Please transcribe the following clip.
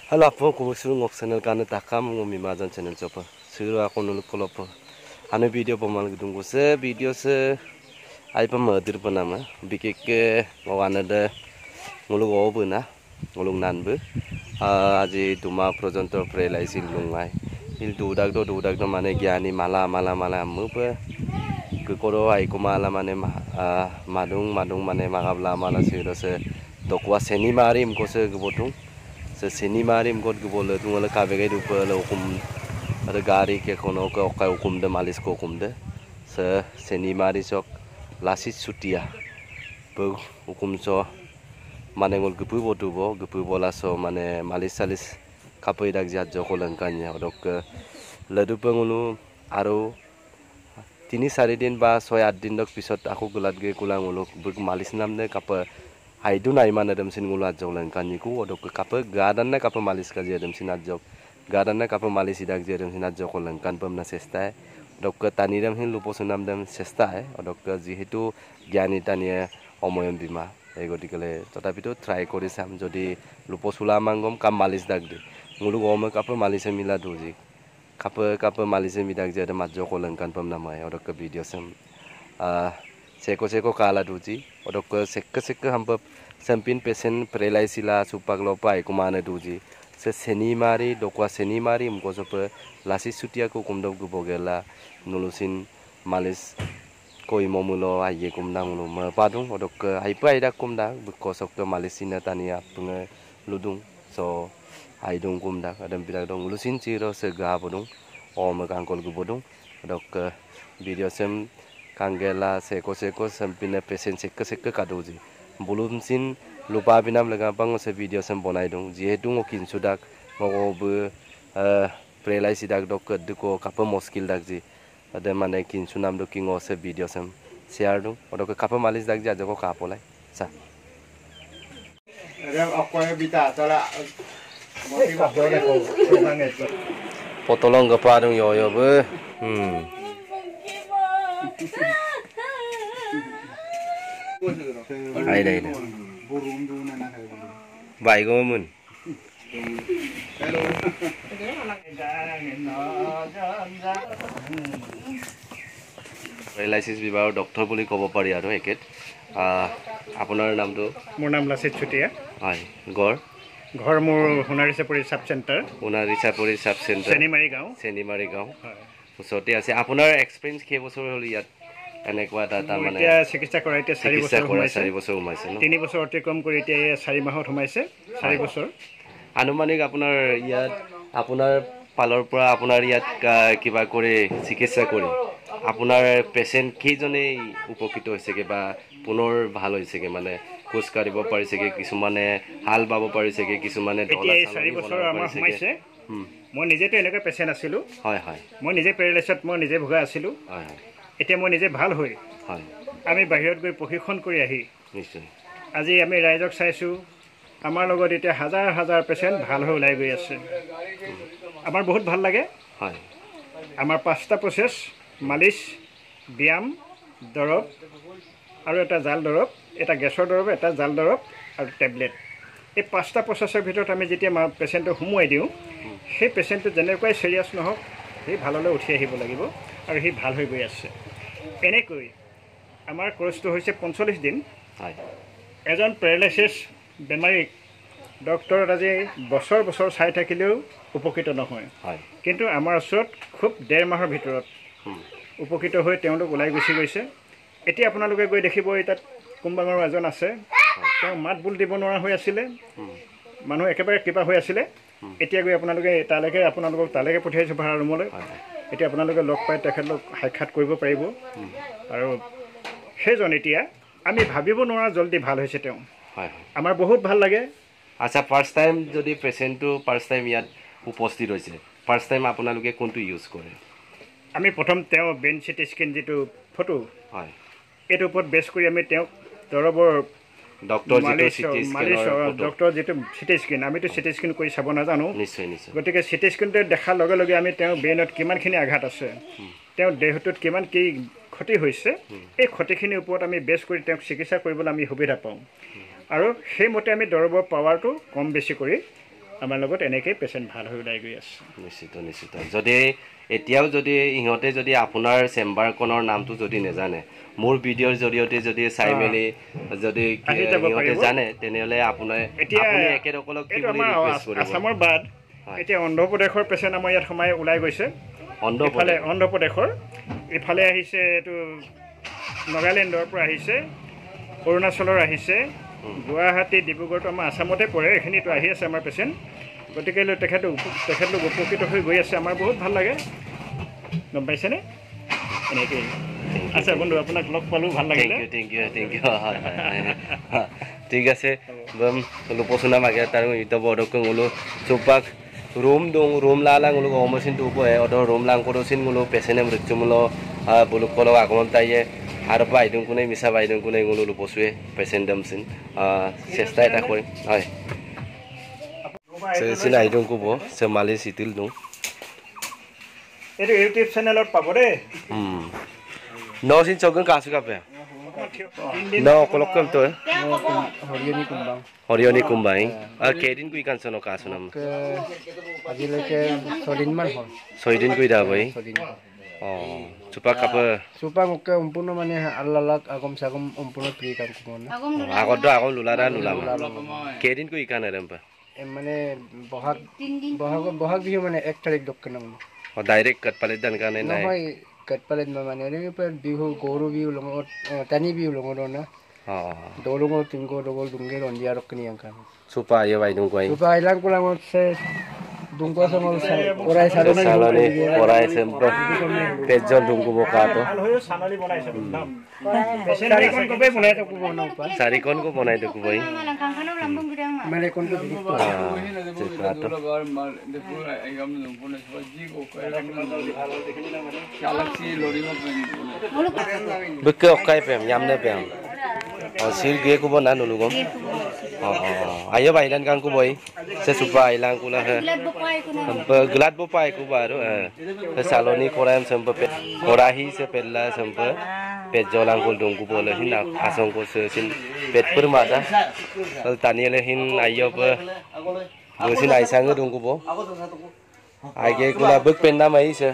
Halo apa ko suruh ngok channel kan takam ngomi majan channel coba suruh aku nuluk kolop ane video pemal gedung ko se video se ai pemadir penama bikin ke ngawana de nguluk obu na nguluk nanbu aji duma projonto prelai silungai il dudak do mane gyani mala mupe ke koro ai ko mala mane madung mane magabla mala suruh se dokwa seni marim ko se gebotung seni marim god gubole tungala kabege dupala hukum ada gari ke kono ke okai hukum de malis ko hukum de seni mari sok lasis sutia bu hukum so mane ngol gepu bola so mane malis salis kapoi dak jat joko lengkanya odok ledu pengulu aro 3-4 din ba 6-8 din dok pisot aku gulat ge kulang uluk buk malis namne kapa Aidu na iman adam sin ngulat jauh lengkan niku odok ke kapa gadan na kapa malis kaji adam sin adjok gadan na kapa malis idak ji adam sin adjok lengkan pemna sesta odok ke tani dam hin lupo sunam dam sesta odok ke jihetu gyani tania omoyam bima egotikale tetapi tu try kori sam jodi lupo sulamangom kam malis dak de ngulu ome kapa malis mila doji kapa malis midak ji adam adjok lengkan pemna mai odok ke video sam seko kala duji odok sek hampa sampin pesen prelai sila supak lopai kumana duji se seni mari dokwa seni mari mko sope lasi sutia ko kumdok gubogela nulusin malis koi momulo aye kumdang lu padung odok haipa ida kumda bekosok ke malisina tania punge ludung so aidung kumda adam bidak dong lusin ciro sega bodung om kangkol gubodung odok video sem Kanggela seko sampina pesen sek kadoji bulum sin lupa binam lega bang se video sem bonai dong jihetu ngokin sudak ngobe prelai sidak dok duko kapa moskil dak ji ada mane kin sunam do king se video sem share dong odok kapa malis dak ji ajako kapolai sa akoy bita tala potolong gapa dong yo be Hai đây này. Bài của mình. Paralysis বিভাগৰ doctor বুলি ক'ব পাৰি আৰু একেত আপোনাৰ নামটো মোৰ নাম লাচিত চুটিয়া হয় ঘৰ মোৰ সোণাৰীচাপৰি সাব চেণ্টাৰ চেনিমাৰী গাঁও ওচৰতে আছে আপোনাৰ এক্সপেৰিয়েন্স কেইবছৰ হ'ল ইয়াত এনেকুৱা এটা মানে এতিয়া চিকিৎসা কৰা এতিয়া 4 বছৰ সোমাইছে ন 3 বছৰ অতিক্ৰম কৰি এতিয়া 4 মাহত সোমাইছে 4 বছৰ আনুমানিক আপোনাৰ ইয়াত আপোনাৰ পালৰ পৰা আপোনাৰ ইয়াত কিবা কৰি চিকিৎসা কৰি আপোনাৰ পেশেন্ট কেইজনে উপকৃত হৈছে বা পুনৰ ভাল হৈছে মানে কোচ কাৰিব পাৰিছে কিছুমানে হাল বাব পাৰিছে কিছুমানে ডলা 4 বছৰ আমাৰ সোমাইছে মই নিজেতো এনেকৈ পেশেন্ট আছিলো হয় মই নিজে পেৰালাইছত মই নিজে ভোগা আছিলো এতিয়া মই নিজে ভাল হৈ আমি বাহিৰত গৈ প্ৰশিক্ষণ কৰি আহি নিশ্চয় আজি আমি ৰাইজক চাইছো আমাৰ লগত এতিয়া হাজাৰ পেশেন্ট ভাল হৈ ওলাই গৈ আছে আমাৰ বহুত ভাল লাগে আমাৰ 5টা প্ৰচেছ মালিশ ব্যায়াম দৰব আৰু এটা জাল দৰব এটা গেছৰ দৰব এটা জাল দৰব আৰু টেবলেট এই 5টা প্ৰচেছৰ ভিতৰত আমি যেতিয়া পেশেন্টক হুমুৱাই দিওঁ সেই পেশেন্টটো যেনেকৈ সিৰিয়াছ নহওক সেই ভাললৈ উঠি আহিব লাগিব আৰু সেই ভাল হৈ গৈ আছে এনেকৈ আমাৰ কোৰ্সটো হৈছে 45 দিন এজন পেৰালাইছিছ বেমাৰীক ডক্টৰ আজি বছৰ চাই থাকিলেও উপকৃত নহয় কিন্তু আমাৰ ওচৰত খুব 1.5 মাহৰ ভিতৰত উপকৃত হৈ তেওঁলোক ওলাই গুচি গৈছে এতিয়া আপোনালোকে গৈ দেখিব তাত কুম্বাঙৰ এজন আছে তেওঁ মাত বুল দিব নোৱাৰা হৈ আছিলে মানুহ একেবাৰে কিবা হৈ আছিলে এতিয়া গৈ আপোনালোকে তালৈকে পঠিয়াইছে ভাড়া ৰুমলৈ এতিয়া আপোনালোকে লগ পাই তেখেতক সাক্ষাৎ কৰিব পাৰিব আৰু সেইজন এতিয়া আমি ভাবিব নোৱাৰা জলদি ভাল হৈছে তেওঁ আমাৰ বহুত ভাল লাগে আচ্ছা ফাৰ্স্ট টাইম যদি পেশেন্টটো ফাৰ্স্ট টাইম ইয়াত উপস্থিত হৈছে ফাৰ্স্ট টাইম আপোনালোকে কোনটো ইউজ কৰে আমি প্ৰথম তেওঁ ব্ৰেইন সিটি স্ক্যান যেটো ফটো এটো ওপৰত বেছ কৰি আমি তেওঁ দৰবৰ ডক্টৰ যেটো সিটি স্ক্যান আমিতো সিটি স্ক্যান কৰি চাব নাজানো নিশ্চয় গতিকে সিটি স্ক্যানতে দেখাৰ লগে আমি তেওঁ ব্ৰেইনত কিমানখিনি আঘাত আছে তেওঁ দেহটোত কিমান কি ক্ষতি হৈছে এই ক্ষতিখিনিৰ ওপৰত আমি বেছ কৰি তেওঁক চিকিৎসা কৰিবলৈ আমি সুবিধা পাওঁ আৰু সেই মতে আমি দৰবৰ পাৱাৰটো কম বেছি কৰি আমাৰ লগত এনেকৈ পেচেণ্ট ভাল হৈ ওলাই গৈ আছে নিশ্চিত নিশ্চিত যদি এতিয়াও যদি ইহঁতে যদি আপোনাৰ চেম্বাৰখনৰ নামটো যদি নাজানে মোৰ ভিডিঅ'ৰ জৰিয়তে যদি চাই মেলি যদি ইহঁতে জানে তেনেহ'লে আপুনি একেসকলক কি বুলি ৰিকুৱেষ্ট কৰিব আসামৰ বাদ এতিয়া অন্ধ্ৰপ্ৰদেশৰ পেচেণ্ট আমাৰ ইয়াত সোমাই ওলাই গৈছে অন্ধ্ৰপ্ৰদেশৰ ইফালে আহিছে এইটো নাগালেণ্ডৰ পৰা আহিছে অৰুণাচলৰ আহিছে গুৱাহাটী ডিব্ৰুগড়টো আমাৰ আসামতে পৰে এইখিনিতো আহি আছে আমাৰ পেচেণ্ট গতিকে তেখেতলোক উপকৃত হৈ গৈ আছে আমাৰ বহুত ভাল লাগে গম পাইছেনে এনেকৈ আচ্ছা বন্ধু আপোনাক লগ পালোঁ ভাল লাগিলে থেংক ইউ ঠিক আছে luposun na magkataroon ito bodo kung ulo supak room dong room lalang ulo omosin tupo odo room lang ko dosin ulo pesene mritsumulo buluk kolo akomon taye আর বাইদং কোনে মিছা বাইদং কোনে উলো লুপসুৱে পেচেণ্টম সিন চেষ্টা এটা কৰিম হয় সিন আইদং কুব সে মালি সিটিল দং এইটো ইউটিউব চেনেলত পাব দেই নসিন চগন কাসু কাপে ন কলকম তো হরিয়নি কুম্বাই আর কেদিন কুই কানছন কাসু নাম আজিলৈকে 6 দিন মান হল 6 দিন কুই দা ভাই Supa kapa? Supa muka umpuno mana alalat agam sagam umpuno pri kam kumona. Agam do agam lulara lulama. Kedin ko ikan ada apa? Mana bahag bihu mana ek tarik dok kenang. Oh direct kat palit dan kan ini. Nah, kat palit mana ini per bihu guru bihu longo tani bihu longo dona. Dolongo tinggo dogol dungge londia rok ni angkan. Supa ayo bay dungkoi. Supa ilang kulang se dungko sama orai saloni orai sempat pejon dungku boka to sarikon ko be bunai to kubono pa sarikon ko bunai to kubai mane kon ko bukke okai pem yamne pem sir ge ko bana nulugom ayo bailan kan ko boy se supa ilang kula he gelat bo pai ko baru saloni koram sampai korahi se pella sampai pet jolang kul dongku bola hin asong ko se sin pet permada tani le hin ayo pe sin aisang dongku bo age kula bek penna mai se